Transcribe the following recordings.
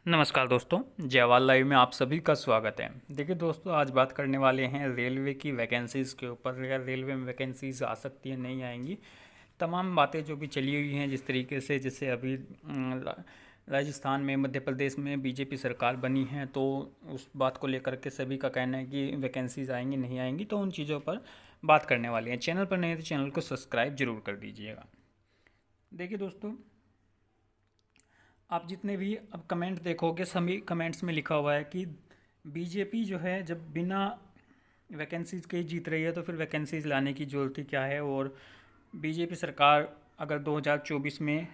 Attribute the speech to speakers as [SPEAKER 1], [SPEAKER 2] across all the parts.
[SPEAKER 1] नमस्कार दोस्तों, जयवाल लाइव में आप सभी का स्वागत है। देखिए दोस्तों, आज बात करने वाले हैं रेलवे की वैकेंसीज़ के ऊपर। या रेलवे में वैकेंसीज आ सकती है, नहीं आएंगी, तमाम बातें जो भी चली हुई हैं। जिस तरीके से जैसे अभी राजस्थान में, मध्य प्रदेश में बीजेपी सरकार बनी है, तो उस बात को लेकर के सभी का कहना है कि वैकेंसीज आएंगी नहीं आएंगी, तो उन चीज़ों पर बात करने वाले हैं। चैनल पर नहीं है तो चैनल को सब्सक्राइब जरूर कर दीजिएगा। देखिए दोस्तों, आप जितने भी अब कमेंट देखोगे, सभी कमेंट्स में लिखा हुआ है कि बीजेपी जो है जब बिना वैकेंसीज के जीत रही है तो फिर वैकेंसीज लाने की ज़रूरत ही क्या है। और बीजेपी सरकार अगर 2024 में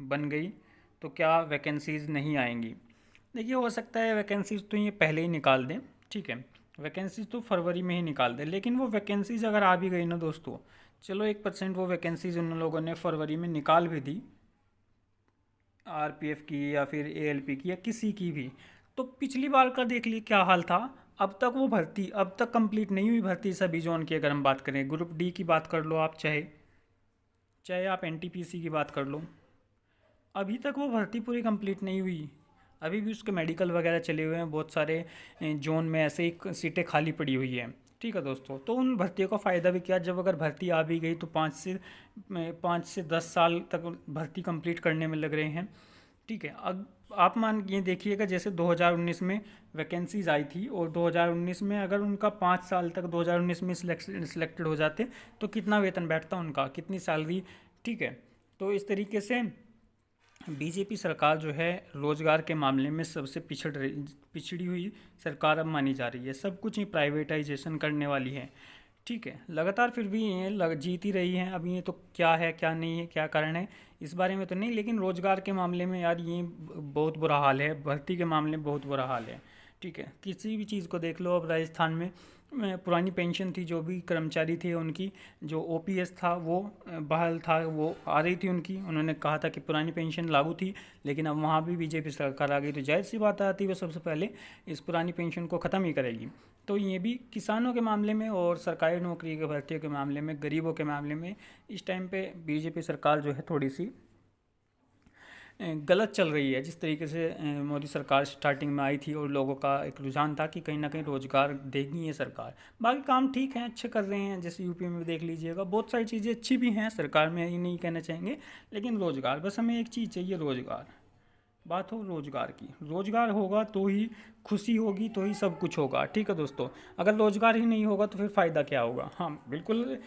[SPEAKER 1] बन गई तो क्या वैकेंसीज नहीं आएंगी। देखिए, हो सकता है वैकेंसीज तो ये पहले ही निकाल दें, ठीक है, वैकेंसीज तो फरवरी में ही निकाल दें, लेकिन वो वैकेंसीज अगर आ भी गई ना दोस्तों, चलो 1% वो वैकेंसीज उन लोगों ने फरवरी में निकाल भी दी, आरपीएफ की या फिर एएलपी की या किसी की भी, तो पिछली बार का देख लिए क्या हाल था। अब तक वो भर्ती, अब तक कंप्लीट नहीं हुई भर्ती सभी जोन की। अगर हम बात करें ग्रुप डी की बात कर लो आप, चाहे चाहे आप एनटीपीसी की बात कर लो, अभी तक वो भर्ती पूरी कंप्लीट नहीं हुई। अभी भी उसके मेडिकल वगैरह चले हुए हैं, बहुत सारे जोन में ऐसे ही सीटें खाली पड़ी हुई हैं। ठीक है दोस्तों, तो उन भर्तियों का फ़ायदा भी क्या, जब अगर भर्ती आ भी गई तो 5 से 10 साल तक भर्ती कंप्लीट करने में लग रहे हैं। ठीक है, अब आप मान ये देखिएगा, जैसे 2019 में वैकेंसीज आई थी और 2019 में अगर उनका 5 साल तक 2019 में सिलेक्टेड हो जाते तो कितना वेतन बैठता उनका, कितनी सैलरी। ठीक है, तो इस तरीके से बीजेपी सरकार जो है रोज़गार के मामले में सबसे पिछड़ी हुई सरकार अब मानी जा रही है। सब कुछ ही प्राइवेटाइजेशन करने वाली है। ठीक है, लगातार फिर भी ये जीत ही रही हैं। अब ये तो क्या है क्या नहीं है, क्या कारण है, इस बारे में तो नहीं, लेकिन रोज़गार के मामले में यार ये बहुत बुरा हाल है, भर्ती के मामले में बहुत बुरा हाल है। ठीक है, किसी भी चीज़ को देख लो। अब राजस्थान में पुरानी पेंशन थी, जो भी कर्मचारी थे उनकी जो ओपीएस था वो बहाल था, वो आ रही थी उनकी। उन्होंने कहा था कि पुरानी पेंशन लागू थी, लेकिन अब वहाँ भी बीजेपी सरकार आ गई, तो जाहिर सी बात आती है वो सबसे पहले इस पुरानी पेंशन को ख़त्म ही करेगी। तो ये भी किसानों के मामले में और सरकारी नौकरी के भर्तियों के मामले में, गरीबों के मामले में इस टाइम पे बीजेपी सरकार जो है थोड़ी सी गलत चल रही है। जिस तरीके से मोदी सरकार स्टार्टिंग में आई थी और लोगों का एक रुझान था कि कहीं ना कहीं रोज़गार देगी ये सरकार। बाकी काम ठीक है, अच्छे कर रहे हैं। जैसे यूपी में देखिए लीजिएगा, बहुत सारी चीज़ें अच्छी भी हैं सरकार में, ये नहीं कहना चाहेंगे, लेकिन रोज़गार, बस हमें एक चीज़ चाहिए, रोज़गार। बात हो रोज़गार की, रोज़गार होगा तो ही खुशी होगी, तो ही सब कुछ होगा। ठीक है दोस्तों, अगर रोज़गार ही नहीं होगा तो फिर फ़ायदा क्या होगा। हाँ बिल्कुल,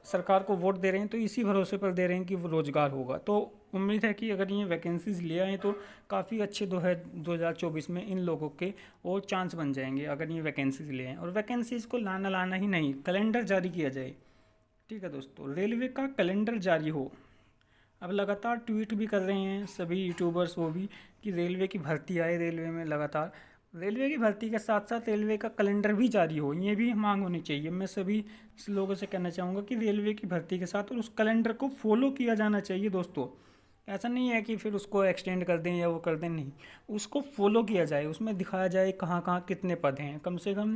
[SPEAKER 1] सरकार को वोट दे रहे हैं तो इसी भरोसे पर दे रहे हैं कि वो रोज़गार होगा। तो उम्मीद है कि अगर ये वैकेंसीज ले आए तो काफ़ी अच्छे 2024 में इन लोगों के और चांस बन जाएंगे, अगर ये वैकेंसीज ले आए। और वैकेंसीज को लाना ही नहीं, कैलेंडर जारी किया जाए। ठीक है दोस्तों, रेलवे का कैलेंडर जारी हो। अब लगातार ट्वीट भी कर रहे हैं सभी यूट्यूबर्स, वो भी, कि रेलवे की भर्ती आए रेलवे में। लगातार रेलवे की भर्ती के साथ साथ रेलवे का कैलेंडर भी जारी हो, ये भी मांग होनी चाहिए। मैं सभी लोगों से कहना चाहूँगा कि रेलवे की भर्ती के साथ और उस कैलेंडर को फॉलो किया जाना चाहिए दोस्तों। ऐसा नहीं है कि फिर उसको एक्सटेंड कर दें या वो कर दें, नहीं, उसको फॉलो किया जाए, उसमें दिखाया जाए कहाँ कहाँ कितने पद हैं। कम से कम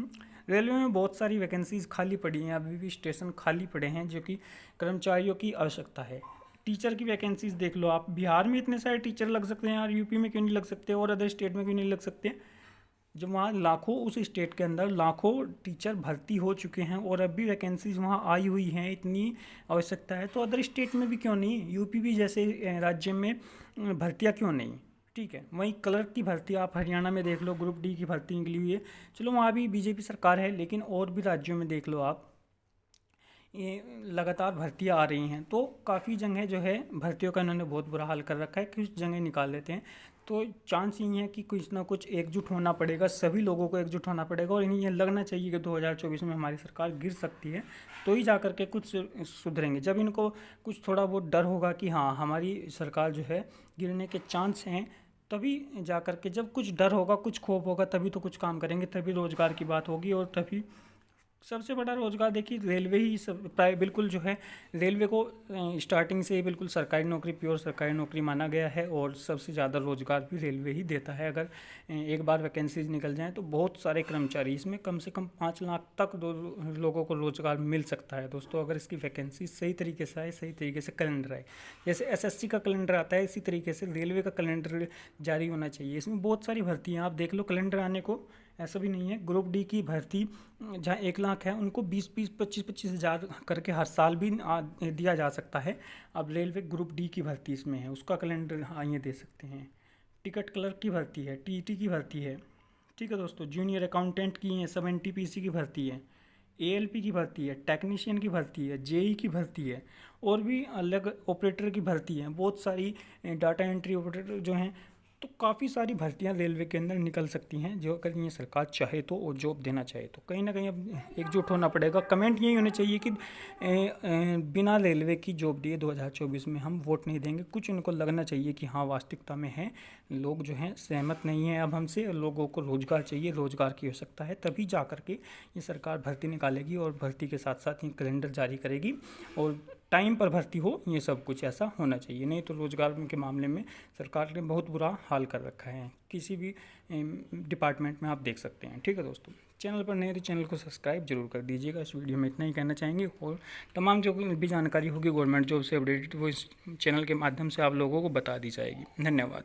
[SPEAKER 1] रेलवे में बहुत सारी वैकेंसीज खाली पड़ी हैं, अभी भी स्टेशन खाली पड़े हैं जो कि कर्मचारियों की आवश्यकता है। टीचर की वैकेंसीज देख लो आप, बिहार में इतने सारे टीचर लग सकते हैं यार, यूपी में क्यों नहीं लग सकते, और अदर स्टेट में क्यों नहीं लग सकते। जब वहाँ लाखों, उस स्टेट के अंदर लाखों टीचर भर्ती हो चुके हैं और अब भी वैकेंसीज वहाँ आई हुई हैं, इतनी आवश्यकता है, तो अदर स्टेट में भी क्यों नहीं, यूपी भी जैसे राज्य में भर्तियाँ क्यों नहीं। ठीक है, वहीं क्लर्क की भर्ती आप हरियाणा में देख लो, ग्रुप डी की भर्ती निकली हुई है, चलो वहाँ भी बीजेपी सरकार है, लेकिन और भी राज्यों में देख लो आप, ये लगातार भर्तियाँ आ रही हैं। तो काफ़ी जगह जो है भर्तियों का इन्होंने बहुत बुरा हाल कर रखा है, कुछ जगह निकाल लेते हैं। तो चांस ये है कि कुछ ना कुछ एकजुट होना पड़ेगा, सभी लोगों को एकजुट होना पड़ेगा, और इन्हें ये लगना चाहिए कि 2024 में हमारी सरकार गिर सकती है, तो ही जा कर के कुछ सुधरेंगे। जब इनको कुछ थोड़ा बहुत डर होगा कि हाँ हमारी सरकार जो है गिरने के चांस हैं, तभी जा कर के, जब कुछ डर होगा, कुछ खौफ होगा, तभी तो कुछ काम करेंगे, तभी रोज़गार की बात होगी और तभी सबसे बड़ा रोजगार देखिए रेलवे ही सब प्राय बिल्कुल जो है, रेलवे को स्टार्टिंग से ही बिल्कुल सरकारी नौकरी, प्योर सरकारी नौकरी माना गया है और सबसे ज़्यादा रोजगार भी रेलवे ही देता है। अगर एक बार वैकेंसीज निकल जाएं तो बहुत सारे कर्मचारी, इसमें कम से कम 5 लाख तक लोगों को रोजगार मिल सकता है दोस्तों, अगर इसकी वैकेंसी सही तरीके से आए, सही तरीके से कैलेंडर आए। जैसे एसएससी का कैलेंडर आता है, इसी तरीके से रेलवे का कैलेंडर जारी होना चाहिए। इसमें बहुत सारी भर्ती हैं, आप देख लो कैलेंडर आने को, ऐसा भी नहीं है। ग्रुप डी की भर्ती जहाँ 1 लाख है, उनको 20-20, 25-25 हज़ार करके हर साल भी दिया जा सकता है। अब रेलवे ग्रुप डी की भर्ती इसमें है, उसका कैलेंडर आइए दे सकते हैं। टिकट क्लर्क की भर्ती है, टीटी की भर्ती है, ठीक है दोस्तों। जूनियर अकाउंटेंट की है, सब एनटीपीसी की भर्ती है, एएलपी की भर्ती है, टेक्नीशियन की भर्ती है, जेई की भर्ती है, और भी अलग ऑपरेटर की भर्ती है, बहुत सारी डाटा एंट्री ऑपरेटर जो हैं। तो काफ़ी सारी भर्तियां रेलवे के अंदर निकल सकती हैं, जो अगर ये सरकार चाहे तो, और जॉब देना चाहे तो। कहीं ना कहीं अब एकजुट होना पड़ेगा। कमेंट यही होने चाहिए कि बिना रेलवे की जॉब दिए 2024 में हम वोट नहीं देंगे। कुछ उनको लगना चाहिए कि हाँ वास्तविकता में है, लोग जो हैं सहमत नहीं हैं अब हमसे, लोगों को रोज़गार चाहिए, रोज़गार की आवश्यकता है, तभी जा कर के ये सरकार भर्ती निकालेगी और भर्ती के साथ साथ ये कैलेंडर जारी करेगी और टाइम पर भर्ती हो। ये सब कुछ ऐसा होना चाहिए, नहीं तो रोज़गार के मामले में सरकार ने बहुत बुरा हाल कर रखा है, किसी भी डिपार्टमेंट में आप देख सकते हैं। ठीक है दोस्तों, चैनल पर नए तो चैनल को सब्सक्राइब जरूर कर दीजिएगा। इस वीडियो में इतना ही कहना चाहेंगे, और तमाम जो भी जानकारी होगी गवर्नमेंट जॉब से अपडेटेड वो इस चैनल के माध्यम से आप लोगों को बता दी जाएगी। धन्यवाद।